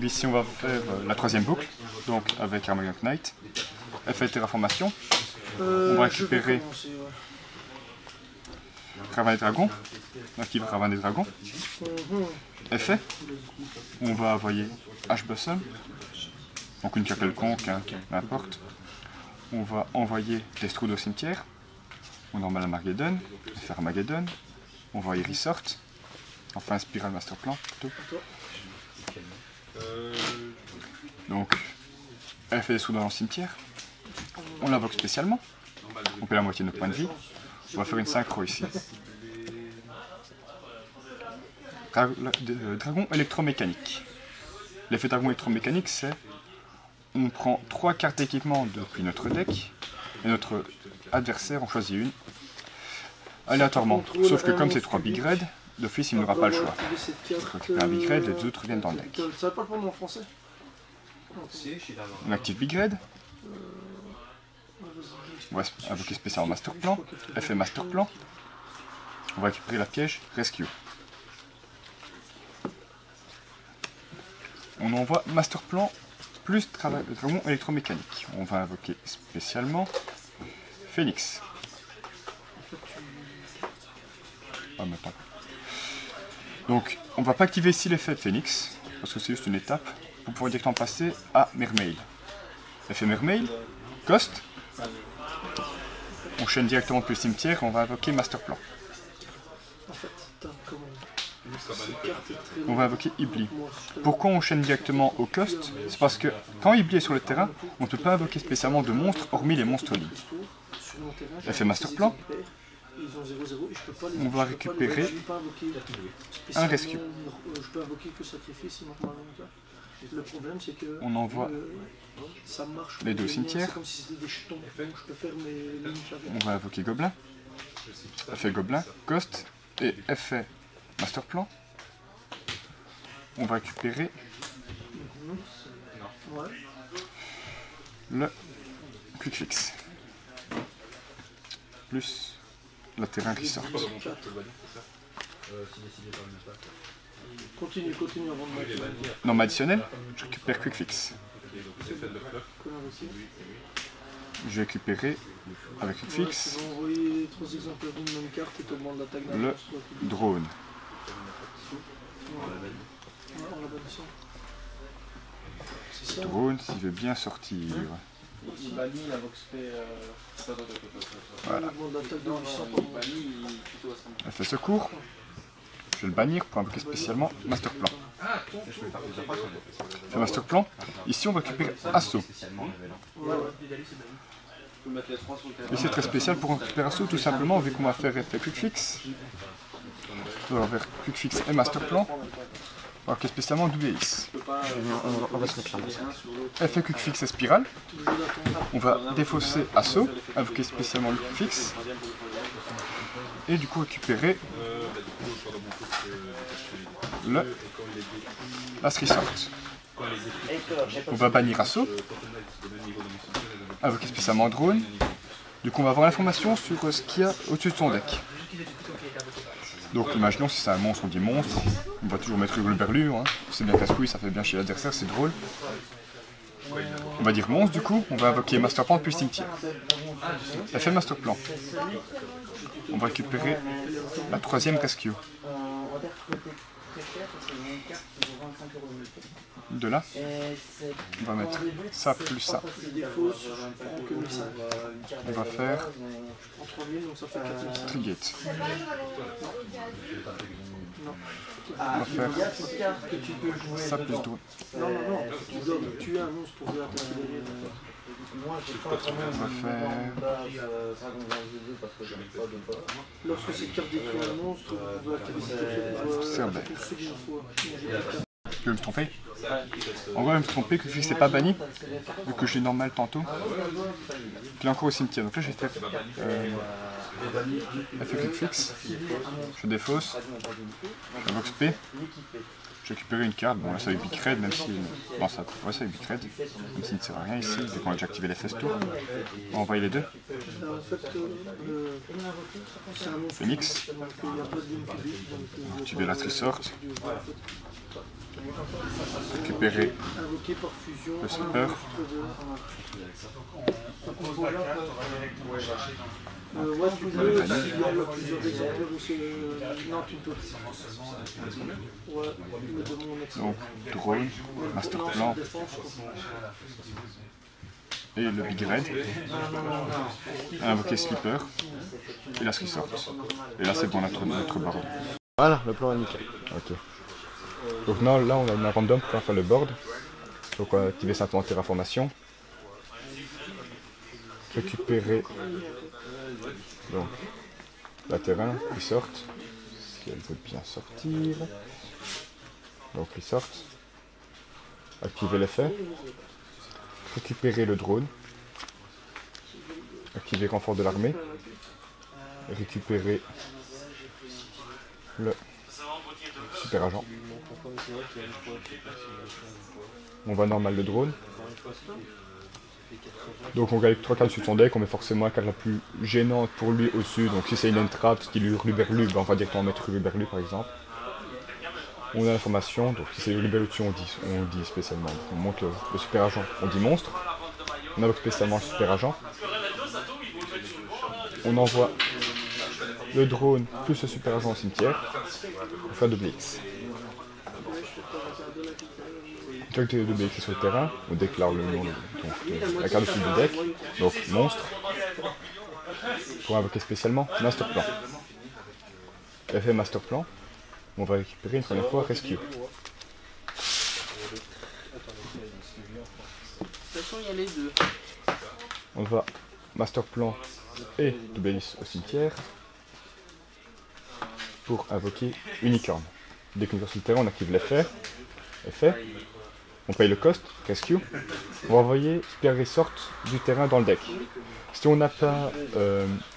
Donc ici on va faire la troisième boucle, donc avec Armageddon Knight. Effet terraformation. On va récupérer Ravin des Dragons. Active Ravin des Dragons. Effet. On va envoyer H-Blossom. Donc une carte quelconque, hein, n'importe. On va envoyer Destrude au cimetière. On normal Armageddon. Effet Armageddon. On va envoyer Resort. Enfin Spiral Master Plan plutôt. Donc, elle fait des sous dans le cimetière. On l'invoque spécialement. On perd la moitié de notre point de vie. On va faire une synchro ici. Dragon électromécanique. L'effet dragon électromécanique, c'est on prend 3 cartes d'équipement depuis notre deck et notre adversaire en choisit une aléatoirement. Sauf que comme c'est 3 big red, d'office il n'aura pas le choix. On récupère un big red, les autres viennent dans le deck. Ça va pas le prendre en français. On active big red. On va invoquer spécialement Master Plan. Effet Master Plan. On va récupérer la piège Rescue. On envoie Master Plan plus Dragon électromécanique. On va invoquer spécialement Phoenix. Ah, maintenant. Donc, on va pas activer ici l'effet Phoenix, parce que c'est juste une étape, pour pouvoir directement passer à Mermail. Effet Mermail, Cost. On chaîne directement depuis le cimetière et on va invoquer Master Plan. On va invoquer Ibli. Pourquoi on chaîne directement au cost? C'est parce que quand Ibli est sur le terrain, on ne peut pas invoquer spécialement de monstres hormis les monstres league. Effet Master Plan. On va récupérer un rescue. On envoie les deux cimetières. On va invoquer Gobelin. Effet Gobelin, Cost et effet Master Plan. On va récupérer le Quick Fix. Plus le terrain qui sort. Continue avant de mettre. Norme additionnelle, je récupère Quick Fix. Je vais récupérer avec Quick Fix le drone. Drone s'il veut bien sortir. Voilà. Elle fait secours. Je vais le bannir pour invoquer spécialement Master Plan. C'est Master Plan. Ici on va récupérer Assaut. Et c'est très spécial pour récupérer Assaut tout simplement vu qu'on va faire effet Quick Fix. On va faire Quick Fix et Master Plan. On va récupérer spécialement WX. On va se mettre là. Effet Quick Fix et Spirale. On va défausser Assaut, invoquer spécialement le Quick Fix. Et du coup récupérer le Last Resort. On va bannir Assaut, invoquer spécialement Drone. Du coup on va avoir l'information sur ce qu'il y a au-dessus de son deck. Donc imaginons si c'est un monstre, on dit monstre, on va toujours mettre le berlu, hein. C'est bien casse-couille, ça fait bien chez l'adversaire, c'est drôle. On va dire monstre du coup, on va invoquer Master Plan depuis le cimetière. Effet Master Plan. On va récupérer la troisième Rescue. De là, on va mettre ça plus ça. On va faire Trigate. On va faire ça plus drone. Non, tu dois tuer un monstre pour faire On va faire... Lorsque cette carte détruit un monstre, on doit activer cette carte une seconde fois. Je vais me tromper. En vrai, je vais me tromper que Quick Fix n'est pas banni, vu que je l'ai normal tantôt. Il est encore au cimetière. Donc là, je vais faire effet Quick Fix. Je défausse. J'invoque P. J'ai récupéré une carte. Bon, là, c'est avec Big Red, même si. Bon, ça. Ouais, c'est avec Big Red. Même s'il ne sert à rien ici, vu qu'on a déjà activé les fesses tour. On va envoyer les deux. Phoenix. Activer la Resort. récupérer Invoqué par fusion. le slipper. Ouais, tu peux jouer aussi, il y a plusieurs exemplaires où c'est... Non, tu peux. Ouais, de mon ex. Donc, drone, master plan et le big red. Invoquer slipper et la resort. Et là, c'est bon, notre board. Voilà, le plan est nickel. Ok. Donc là, on a une random pour faire le board. Donc on va activer simplement terraformation. Récupérer donc la terrain qui sortent. Si elle veut bien sortir. Donc ils sortent. Activer l'effet. Récupérer le drone. Activer renfort de l'armée. Récupérer le super agent. On va normal le drone. Donc on gagne 3 cartes sur son deck, on met forcément la carte la plus gênante pour lui au-dessus. Donc si c'est une entrap, style Hurluberlu, ben on va directement mettre Hurluberlu par exemple. On a l'information, donc si c'est Hurluberlu au-dessus, on dit spécialement. On monte le super agent, on dit monstre. On invoque spécialement le super agent. On envoie le drone plus le super agent au cimetière pour faire double X. Une fois que tu as double X sur le terrain, on déclare le nom de la carte dessus du deck, donc monstre, pour invoquer spécialement master plan. Effet master plan, on va récupérer une première fois rescue. De toute façon, il y a les deux. On va master plan et double X au cimetière pour invoquer unicorn. Dès qu'on est sur le terrain, on active l'effet. Effet. On paye le cost, rescue. On va envoyer Spear Resort du terrain dans le deck. Si on n'a pas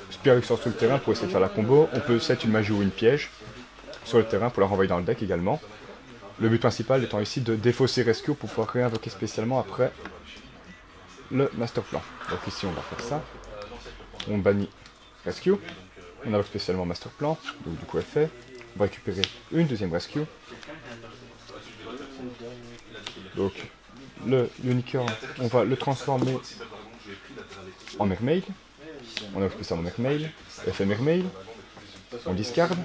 Spear Resort sur le terrain pour essayer de faire la combo, on peut set une magie ou une piège sur le terrain pour la renvoyer dans le deck également. Le but principal étant ici de défausser rescue pour pouvoir réinvoquer spécialement après le master plan. Donc ici on va faire ça. On bannit rescue. On invoque spécialement master plan, donc du coup effet. On va récupérer une deuxième rescue. Donc le unicorn, on va le transformer en mermaid. On invoque spécialement mermaid. Effet mermaid. On discarde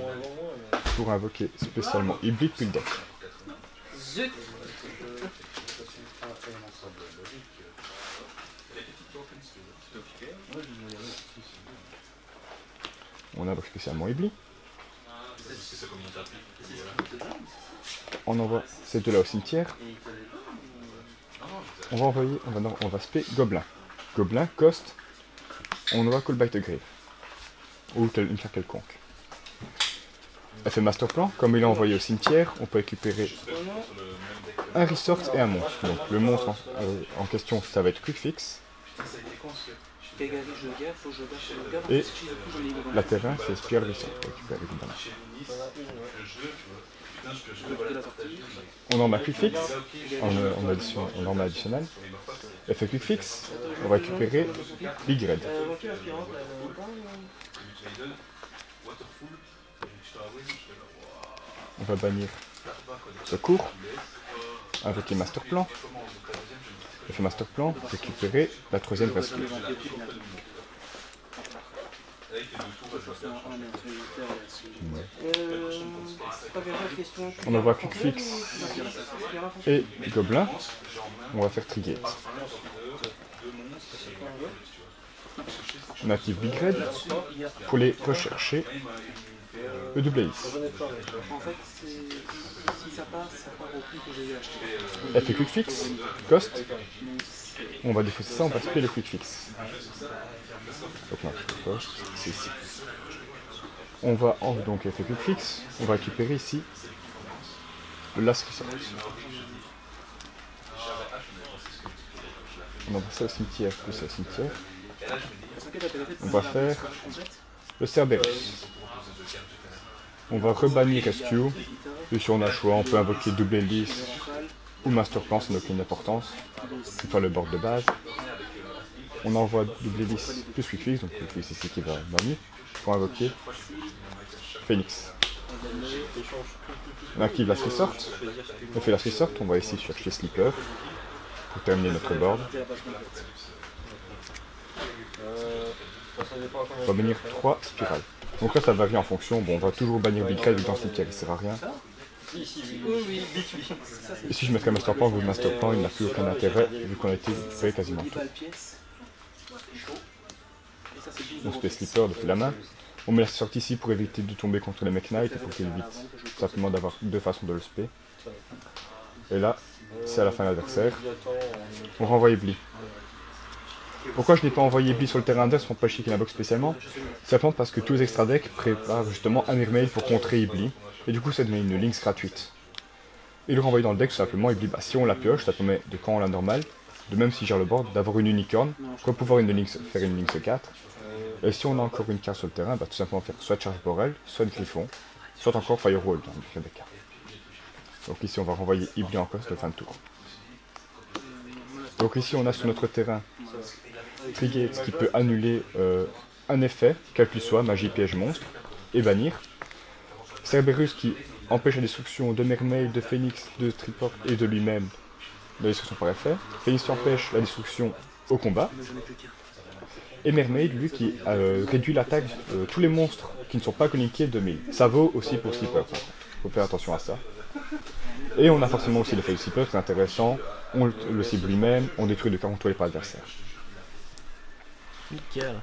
pour invoquer spécialement Hybrid puis le deck. Zut. On invoque spécialement Hybrid. On envoie ces deux-là au cimetière. On va envoyer, on va spé Gobelin. Gobelin, cost, on envoie Callbite Grave. Ou une carte quelconque. Effet master plan, comme il est envoyé au cimetière, on peut récupérer un resort et un monstre. Donc le monstre en question, ça va être Quick Fix. Et la terrain, c'est Spear Resort. On en a Quick Fix, en norme additionnel. Effet Quick Fix, on va récupérer Big Red. On va bannir secours, invoquer master plan. Effet master plan, récupérer la troisième rescue. On envoie Quick Fix et Gobelin. On va faire Trigger. On active Big Red pour les rechercher le double Ace. En fait, si ça part au prix que j'ai acheté. Effet Quick Fix, cost. On va défausser ça, on va spé le Quick Fix. Donc là, cost, c'est ici. On va donc effet Quick Fix, on va récupérer ici le Last Resort. On envoie ça au cimetière plus au cimetière. On va faire le Cerberus. On va rebannir Rescue. Et si on a le choix, on peut invoquer double hélice ou master plan, ça n'a aucune importance. On fait le board de base. On envoie double hélice plus Quick Fix, donc Quick Fix ici qui va bannir, pour invoquer Phoenix. On active la resort. On fait la resort, on va ici chercher Slipper pour terminer notre board. On va bannir 3 spirales. Donc là ça varie en fonction, bon on va toujours bannir Big Red vu dans Cimetière il sert à rien. Ici je mettrai Master Plan, vous Master Plan il n'a plus aucun intérêt vu qu'on a été fait quasiment tout. On se fait Slipper depuis la main. On met la sortie ici pour éviter de tomber contre les Mech Knight et pour qu'il évite simplement d'avoir deux façons de le spé. Et là, c'est à la fin de l'adversaire. On renvoie Ebly. Pourquoi je n'ai pas envoyé Ebly sur le terrain adverse pour pas chier la box spécialement? Simplement parce que tous les extra decks préparent justement un Mermaid pour contrer Ebly. Et du coup ça devient une Lynx gratuite. Et le renvoyer dans le deck tout simplement, Ebly, bah, si on la pioche, ça permet de quand on la normale, de même si gère le board, d'avoir une unicorn, pour pouvoir faire une Lynx 4. Et si on a encore une carte sur le terrain, bah, tout simplement faire soit Charge Borel, soit une Griffon, soit encore Firewall dans le pire des cas. Donc ici on va renvoyer Ebly en coste de fin de tour. Donc ici on a sur notre terrain Trigate qui peut annuler un effet, quel qu'il soit, magie, piège, monstre, et bannir. Cerberus qui empêche la destruction de Mermaid, de Phoenix, de Triport et de lui-même, la destruction par effet. Phoenix qui empêche la destruction au combat. Et Mermaid, lui, qui réduit l'attaque de tous les monstres qui ne sont pas connectés de 1000. Ça vaut aussi pour Slipper, il faut faire attention à ça. Et on a forcément aussi l'effet de Slipper, c'est intéressant. On le cible lui-même, on détruit de 40 toiles par adversaire. Nickel.